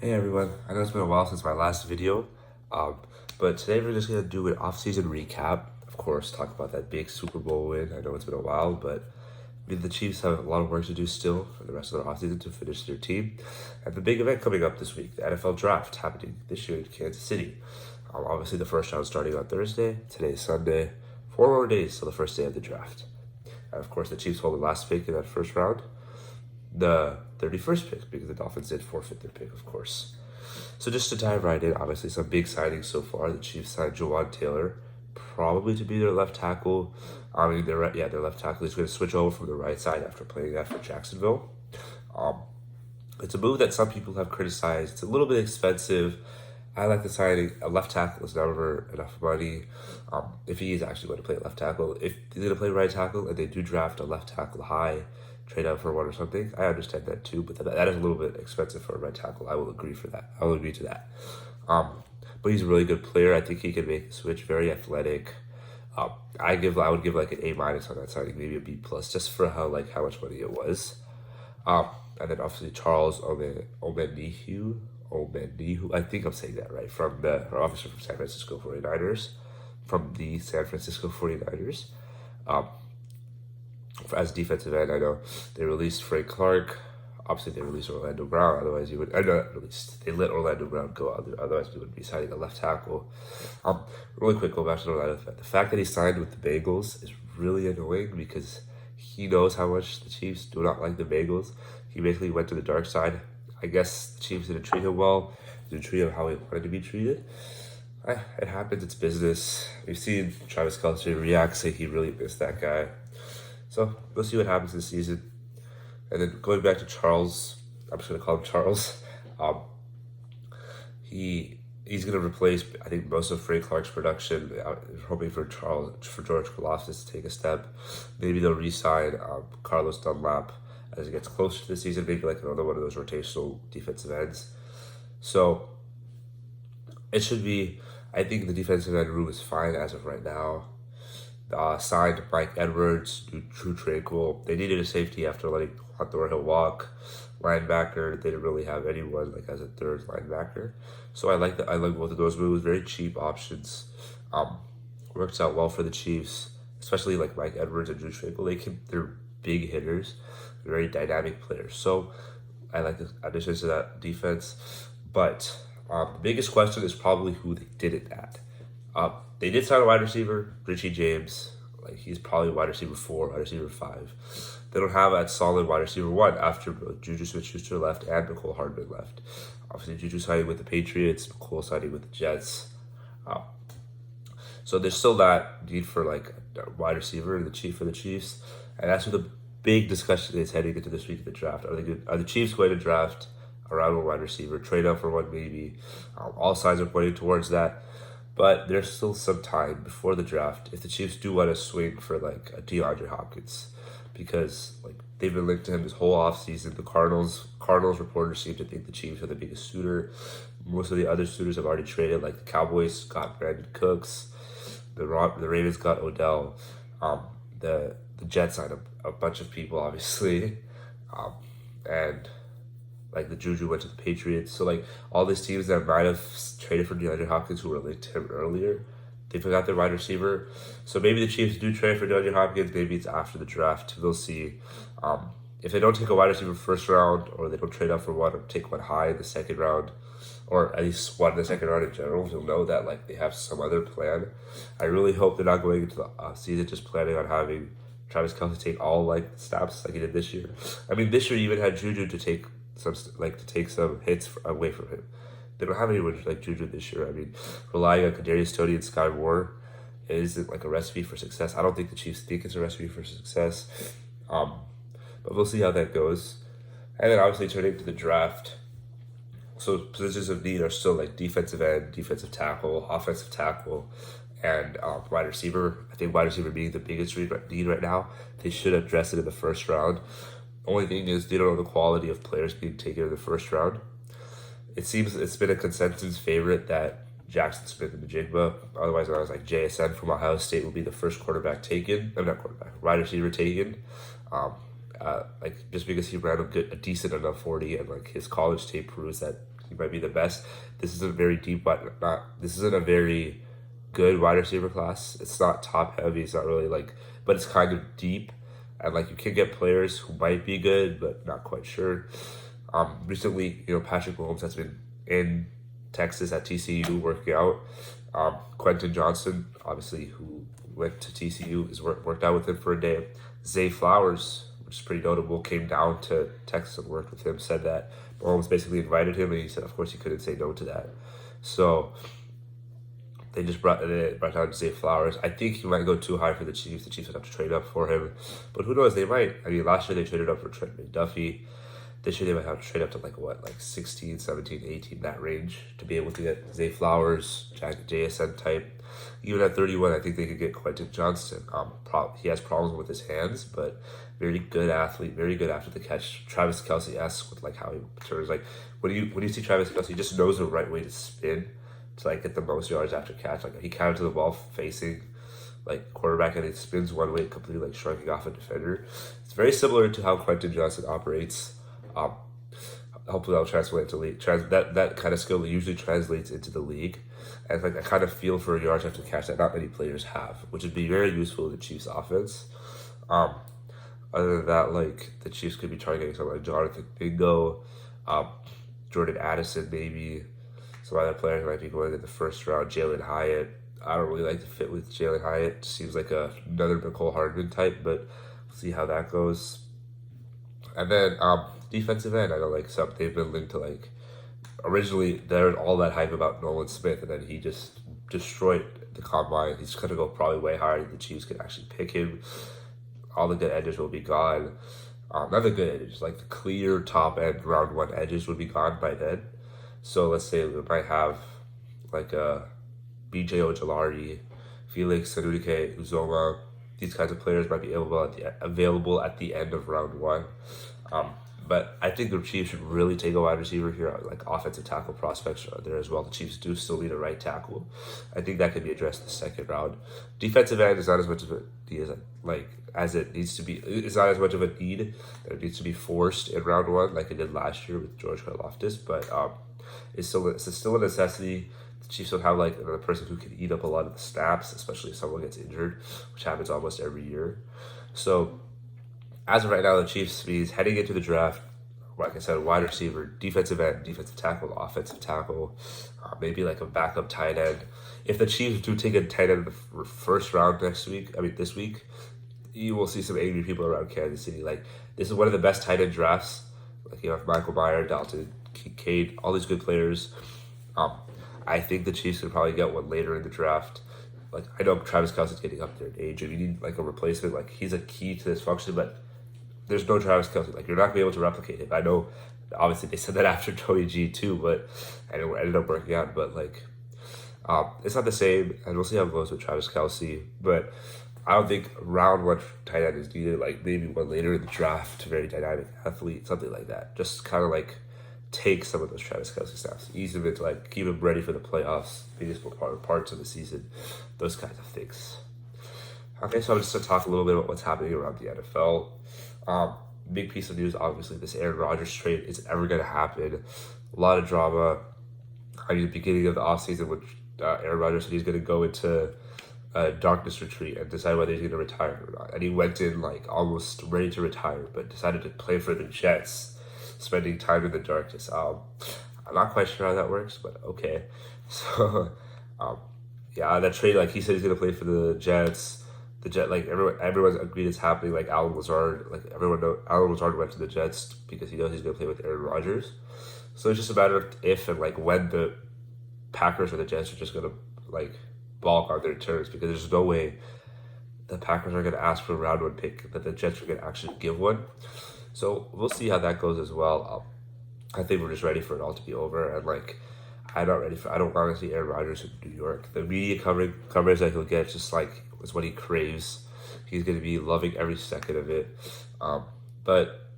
Hey everyone, I know it's been a while since my last video, um, but today we're just going to do an off-season recap. Of course, talk about that big Super Bowl win. I know it's been a while, but the Chiefs have a lot of work to do still for the rest of their offseason to finish their team. And the big event coming up this week, the NFL Draft, happening this year in Kansas City. Obviously, the first round starting on Thursday. Today's Sunday. 4 more days till the first day of the draft. And of course, the Chiefs hold the last pick in that first round, the 31st pick, because the Dolphins did forfeit their pick, of course. So just to dive right in, obviously some big signings so far. The Chiefs signed Jawan Taylor, probably to be their left tackle. Their left tackle is going to switch over from the right side after playing that for Jacksonville. It's a move that some people have criticized. It's a little bit expensive. I like the signing. A left tackle is never enough money. If he is actually going to play left tackle, if he's going to play right tackle and they do draft a left tackle high, trade out for one or something, I understand that too, but that is a little bit expensive for a right tackle. I will agree for that. I will agree to that. But he's a really good player. I think he can make the switch. Very athletic. I would give like an A- on that signing, maybe a B+, just for how much money it was. And then obviously Charles Omenihu, I think I'm saying that right, from the officer from San Francisco 49ers, as defensive end. I know they released Frank Clark. Obviously, they released Orlando Brown. Otherwise, they let Orlando Brown go out. Otherwise, we would be signing a left tackle. Really quick, go back to Orlando. The fact that he signed with the Bengals is really annoying because he knows how much the Chiefs do not like the Bengals. He basically went to the dark side. I guess the Chiefs didn't treat him well. Didn't treat him how he wanted to be treated. It happens. It's business. We've seen Travis Kelce react, say he really missed that guy. So we'll see what happens this season. And then going back to Charles, I'm just gonna call him Charles. He's gonna replace, I think, most of Frank Clark's production. Hoping for George Karlaftis to take a step. Maybe they'll re-sign Carlos Dunlap as it gets closer to the season. Maybe like another one of those rotational defensive ends. So it should be. I think the defensive end room is fine as of right now. Signed Mike Edwards, Drew Tranquil. They needed a safety after letting Juan Thornhill walk. Linebacker, they didn't really have anyone as a third linebacker. So I like both of those moves. Very cheap options. Works out well for the Chiefs, especially like Mike Edwards and Drew Tranquil. They're big hitters, very dynamic players. So I like the additions to that defense. But the biggest question is probably who they did it at. They did sign a wide receiver, Richie James. He's probably wide receiver 4, wide receiver 5. They don't have that solid wide receiver 1 after Juju Smith-Schuster left and Mecole Hardman left. Obviously, Juju signing with the Patriots, Mecole signing with the Jets. So there's still that need for a wide receiver for the Chiefs, and that's where the big discussion is heading into this week of the draft. Are the Chiefs going to draft around a wide receiver, trade up for one maybe? All signs are pointing towards that. But there's still some time before the draft if the Chiefs do want to swing for a DeAndre Hopkins, because they've been linked to him this whole offseason. The Cardinals reporters seem to think the Chiefs are the biggest suitor. Most of the other suitors have already traded. The Cowboys got Brandon Cooks, the Ravens got Odell, the Jets signed a bunch of people obviously, and the Juju went to the Patriots. So all these teams that might have traded for DeAndre Hopkins who were linked to him earlier, they forgot their wide receiver. So maybe the Chiefs do trade for DeAndre Hopkins. Maybe it's after the draft. We'll see. If they don't take a wide receiver first round, or they don't trade up for one, or take one high in the second round, or at least one in the second round in general, you'll know that they have some other plan. I really hope they're not going into the season just planning on having Travis Kelce take all snaps like he did this year. I mean, this year he even had Juju to take some hits away from him. They don't have anyone like Juju this year. I mean, relying on Kadarius Toney and Sky Moore isn't a recipe for success. I don't think the Chiefs think it's a recipe for success. But we'll see how that goes. And then obviously turning to the draft. So positions of need are still defensive end, defensive tackle, offensive tackle, and wide receiver. I think wide receiver being the biggest need right now. They should address it in the first round. Only thing is they don't know the quality of players being taken in the first round. It seems it's been a consensus favorite that Jackson Smith and Njigba, otherwise known as JSN from Ohio State, will be the first wide receiver taken. Just because he ran a decent enough 40 and his college tape proves that he might be the best. This isn't very deep, but this isn't a very good wide receiver class. It's not top heavy. It's not really like, but it's kind of deep, and like you can get players who might be good, but not quite sure. Recently, Patrick Mahomes has been in Texas at TCU working out. Quentin Johnson, obviously, who went to TCU, is worked out with him for a day. Zay Flowers, which is pretty notable, came down to Texas and worked with him, said that Mahomes basically invited him, and he said, of course, he couldn't say no to that. So they just brought down Zay Flowers. I think he might go too high for the Chiefs. The Chiefs would have to trade up for him. But who knows? They might. I mean, last year they traded up for Trent McDuffie. This year they might have to trade up to like 16, 17, 18, that range to be able to get Zay Flowers, JSN type. Even at 31, I think they could get Quentin Johnston. He has problems with his hands, but very good athlete, very good after the catch. Travis Kelce-esque with like how he turns. Like when you see Travis Kelce, he just knows the right way to spin to like get the most yards after catch. Like he counted to the ball facing like quarterback, and it spins one way, completely like shrugging off a defender. It's very similar to how Quentin Johnson operates. Hopefully that'll translate to league. That kind of skill usually translates into the league, and like I kind of feel for yards after catch that not many players have, which would be very useful in the Chiefs' offense. Other than that, like the Chiefs could be targeting someone like Jonathan Bingo, Jordan Addison, maybe some other players might be going in the first round. Jalen Hyatt. I don't really like the fit with Jalen Hyatt. Seems like another Nicole Hardman type, but we'll see how that goes. And then defensive end, I know like some they've been linked to like originally there was all that hype about Nolan Smith, and then he just destroyed the combine. He's gonna go probably way higher than the Chiefs could actually pick him. All the good edges will be gone. Not the good edges, like the clear top end round one edges would be gone by then. So let's say we might have like a BJ Ojolari, Felix Sanudike, Uzoma. These kinds of players might be available at the end of round one. But I think the Chiefs should really take a wide receiver here. Like offensive tackle prospects are there as well. The Chiefs do still need a right tackle. I think that could be addressed in the second round. Defensive end is not as much of a need as it needs to be. It's not as much of a need that it needs to be forced in round one like it did last year with George Karlaftis. But it's still a necessity. The Chiefs don't have like another person who can eat up a lot of the snaps, especially if someone gets injured, which happens almost every year. So as of right now, the Chiefs is heading into the draft. Like I said, wide receiver, defensive end, defensive tackle, offensive tackle, maybe like a backup tight end. If the Chiefs do take a tight end in the first round this week, you will see some angry people around Kansas City. Like this is one of the best tight end drafts. Like you have Michael Mayer, Dalton Kincaid, all these good players. I think the Chiefs could probably get one later in the draft. Like I know Travis Kelce's getting up there in age, and you need like a replacement. Like he's a key to this function, but there's no Travis Kelce. Like you're not gonna be able to replicate him. I know, obviously they said that after Tony G too, but and it ended up working out. But like, it's not the same, and we'll see how it goes with Travis Kelce. But I don't think round one tight end is needed. Like maybe one later in the draft, very dynamic athlete, something like that. Just kind of like take some of those Travis Kelce snaps, ease him into like keep him ready for the playoffs, biggest parts of the season, those kinds of things. Okay, so I'm just gonna talk a little bit about what's happening around the NFL. Big piece of news, obviously, this Aaron Rodgers trade is ever gonna happen. A lot of drama. I mean, the beginning of the offseason, which Aaron Rodgers said he's gonna go into a darkness retreat and decide whether he's gonna retire or not. And he went in like almost ready to retire, but decided to play for the Jets, spending time in the darkness. I'm not quite sure how that works, but okay. So, yeah, that trade, like he said, he's gonna play for the Jets. The Jet, like everyone's agreed it's happening. Like Alan Lazard, Alan Lazard went to the Jets because he knows he's gonna play with Aaron Rodgers. So it's just a matter of if and like when the Packers or the Jets are just gonna like balk on their terms, because there's no way the Packers are gonna ask for a round one pick that the Jets are gonna actually give one. So we'll see how that goes as well. I think we're just ready for it all to be over, and like I don't want to see Aaron Rodgers in New York. The media coverage that he'll get just like is what he craves. He's going to be loving every second of it. But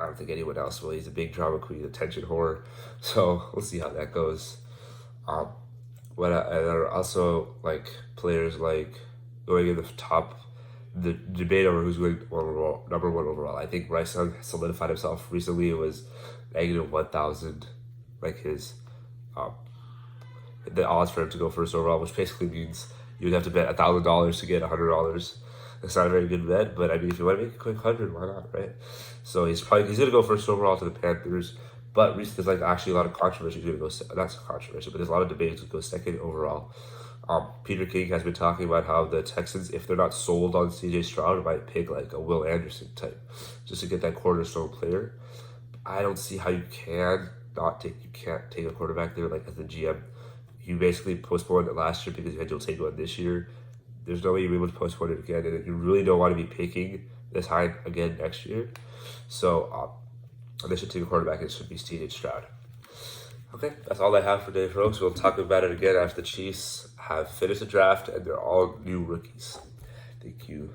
I don't think anyone else will. He's a big drama queen, attention whore. So we'll see how that goes. There are also like players like going in the top. The debate over who's going number one overall. I think Bryce Young solidified himself recently. It was negative 1,000 like his the odds for him to go first overall, which basically means you'd have to bet $1,000 to get $100. It's not a very good bet, but I mean, if you want to make a quick 100, why not, right? So he's gonna go first overall to the Panthers. But recently, there's like actually a lot of controversy. He's gonna go not controversy, but there's a lot of debates to go second overall. Peter King has been talking about how the Texans, if they're not sold on CJ Stroud, might pick like a Will Anderson type, just to get that cornerstone player. I don't see how you can't take a quarterback there like as the GM. You basically postponed it last year because you had Joe Tago this year. There's no way you'll be able to postpone it again, and you really don't want to be picking this high again next year. So they should take a quarterback, and it should be CJ Stroud. Okay, that's all I have for today, folks. We'll talk about it again after the Chiefs have finished the draft and they're all new rookies. Thank you.